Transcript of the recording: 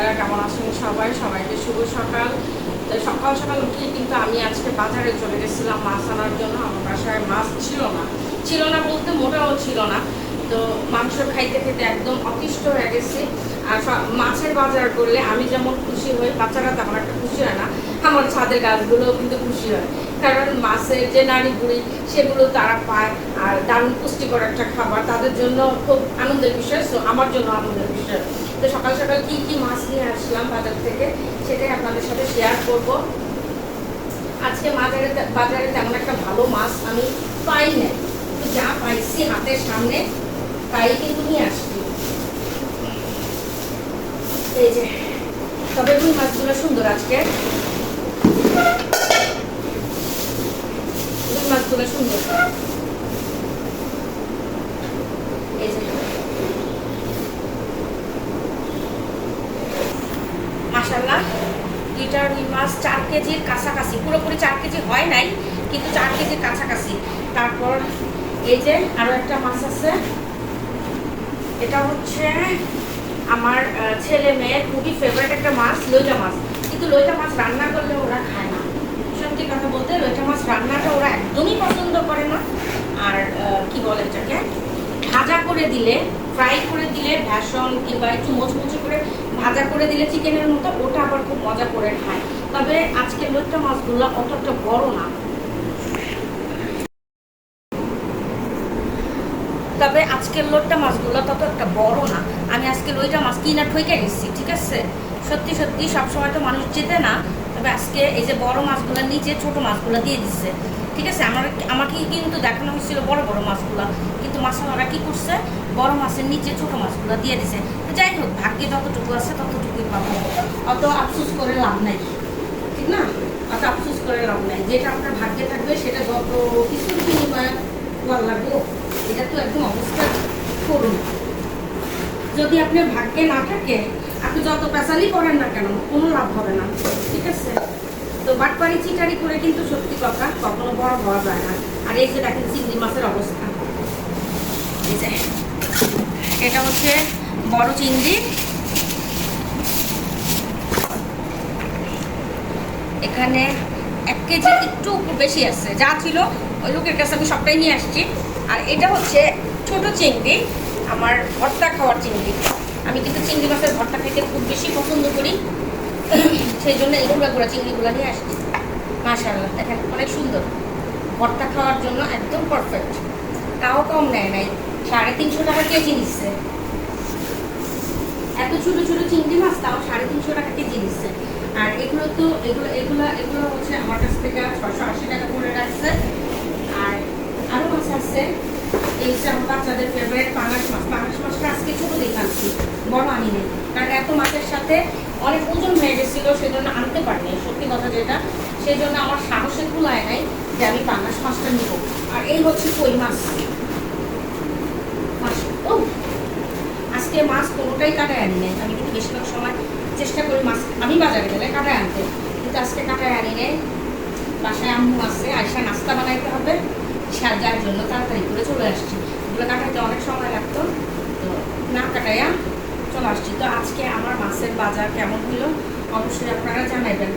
আপনারা কেমন আছেন সবাই? সবাইকে শুভ সকাল। তো সকাল সকাল উঠে কিন্তু আমি আজকে বাজারে চলে গেছিলাম মাছ আনার জন্য। আমার বাসায় মাছ ছিল না বলতে মোটাও ছিল না। তো মাংস খাইতে খেতে একদম অতিষ্ঠ হয়ে গেছি। আর মাছের বাজার করলে আমি যেমন খুশি হই, বাচ্চারা তেমন একটা খুশি হয় না। আমার ছাদের গাছগুলোও কিন্তু খুশি হয়, কারণ মাছের যে নাড়ি বুড়ি সেগুলো তারা পায়। আর দারুণ পুষ্টিকর একটা খাবার, তাদের জন্য খুব আনন্দের বিষয়। তো আমার জন্য আনন্দের বিষয়। তো সকাল সকাল কি কি মাছ নিয়ে আসলাম বাজার থেকে সেটাই আপনাদের সাথে শেয়ার করব। আজকে বাজারে তেমন একটা ভালো মাছ আমি পাই না, যা পাইছি হাতের সামনে তাই কিন্তু নিয়ে আসছি। এই যে, তবে রুই মাছগুলো সুন্দর। আজকে রুই মাছগুলো সুন্দর। এই যে মাশাআল্লাহ, দুইটা রুই মাছ 4 কেজির কাছাকাছি, পুরোপুরি 4 কেজি হয় নাই, কিন্তু 4 কেজির কাছাকাছি। তারপর এই যে আরো একটা মাছ আছে, এটা হচ্ছে আমার ছেলে মেয়ের খুবই ফেভারিট একটা মাছ, লইটা মাছ। কিন্তু লইটা মাছ রান্না করলে ওরা খায় না। সত্যি কথা বলতে লইটা মাছ রান্নাটা ওরা একদমই পছন্দ করে না। আর কি বলে এটাকে, ভাজা করে দিলে, ফ্রাই করে দিলে, ভেষণ কিংবা একটু মুচমুচে করে ভাজা করে দিলে চিকেনের মতো, ওটা আবার খুব মজা করে খায়। তবে আজকে লইটা মাছগুলো অতটা বড় না, তবে আজকের লোটটা মাছগুলো তত একটা বড় না। আমি আজকে লইটা মাছ কিনা ঠইকে গেছি, ঠিক আছে। সত্যি সত্যি সবসময় তো মানুষ যেতে না, তবে আজকে এই যে বড় মাছগুলোর নিচে ছোট মাছগুলো দিয়ে দিচ্ছে, ঠিক আছে। আমাকে কিন্তু দেখানো হয়েছিল বড় বড় মাছগুলো, কিন্তু মাছওয়ালা কি করছে, বড় মাছের নিচে ছোট মাছগুলো দিয়ে দিছে। যাই হোক, ভাগ্যে যতটুকু আছে ততটুকুই পাবো, অত আফসোস করে লাভ নাই, ঠিক না। অত আফসোস করে লাভ নাই, যেটা আপনার ভাগ্যে থাকবে সেটা যত কিছুর বিনিময়ে লাগবে। এটা তো একদম অবস্থা করুন। যদি আপনার ভাগ্যে না থাকে, আপনি যত পেশালি করেন না কেন, কোনো লাভ হবে না, ঠিক আছে। তো বাটপাড়ি চিটারি করে কিন্তু সত্যি কথা কখনো বড় হওয়া যায় না। আর এই যে দেখেন চিংড়ি মাছের অবস্থা, এই যে এটা হচ্ছে বড় চিংড়ি। এখানে 1 কেজি একটু বেশি আছে, যা ছিল ওই লোকের কাছে আমি সবটাই নিয়ে আসছি। আর এটা হচ্ছে ছোট চিংড়ি, আমার ভর্তা খাওয়ার চিংড়ি। আমি কিন্তু চিংড়ি মাছের ভর্তা খেতে খুব বেশি পছন্দ করি, সেই জন্য এই গুঁড়া চিংড়িগুলো নিয়ে আসছি। মাশাআল্লাহ, দেখেন অনেক সুন্দর, ভর্তা খাওয়ার জন্য একদম পারফেক্ট। তাও কম নেয় নাই, 350 টাকা কেজি নিচ্ছে। এত ছোট ছোট চিংড়ি মাছ তাও 350 টাকা কেজি নিচ্ছে। আর এগুলো তো এগুলো হচ্ছে আমার কাছ থেকে 680 টাকা করে রাখছে। আর আরো মাছ আছে, এই যে আমার বাচ্চাদের ফেভারিট পাঙাশ মাছ। পাঙাশ মাছটা আজকে ছোট দেখে আনছি, বড় আনি নেই, কারণ এত মাছের সাথে অনেক ওজন হয়ে গেছিল, সেই জন্য আনতে পারিনি, সত্যি কথা যেটা। সেই জন্য আমার সাহসে কুলায় নাই যে আমি পাঙাশ মাছটা নিব। আর এই হচ্ছে কই মাছ। ও, আজকে মাছ কোনোটাই কাটায় আনি নাই। আমি কিন্তু বেশিরভাগ সময় চেষ্টা করি মাছ আমি বাজারে গেলে কাটায় আনতে, কিন্তু আজকে কাটায় আনি নেই। বাসায় আম্মু আছে, আয়সা নাস্তা বানাইতে হবে, যার জন্য তাড়াতাড়ি করে চলে আসছি। এগুলো কাটাইতে অনেক সময় লাগতো, তো না কাটাইয়া চলে আসছি। তো আজকে আমার মাছের বাজার কেমন হলো অবশ্যই আপনারা জানাবেন।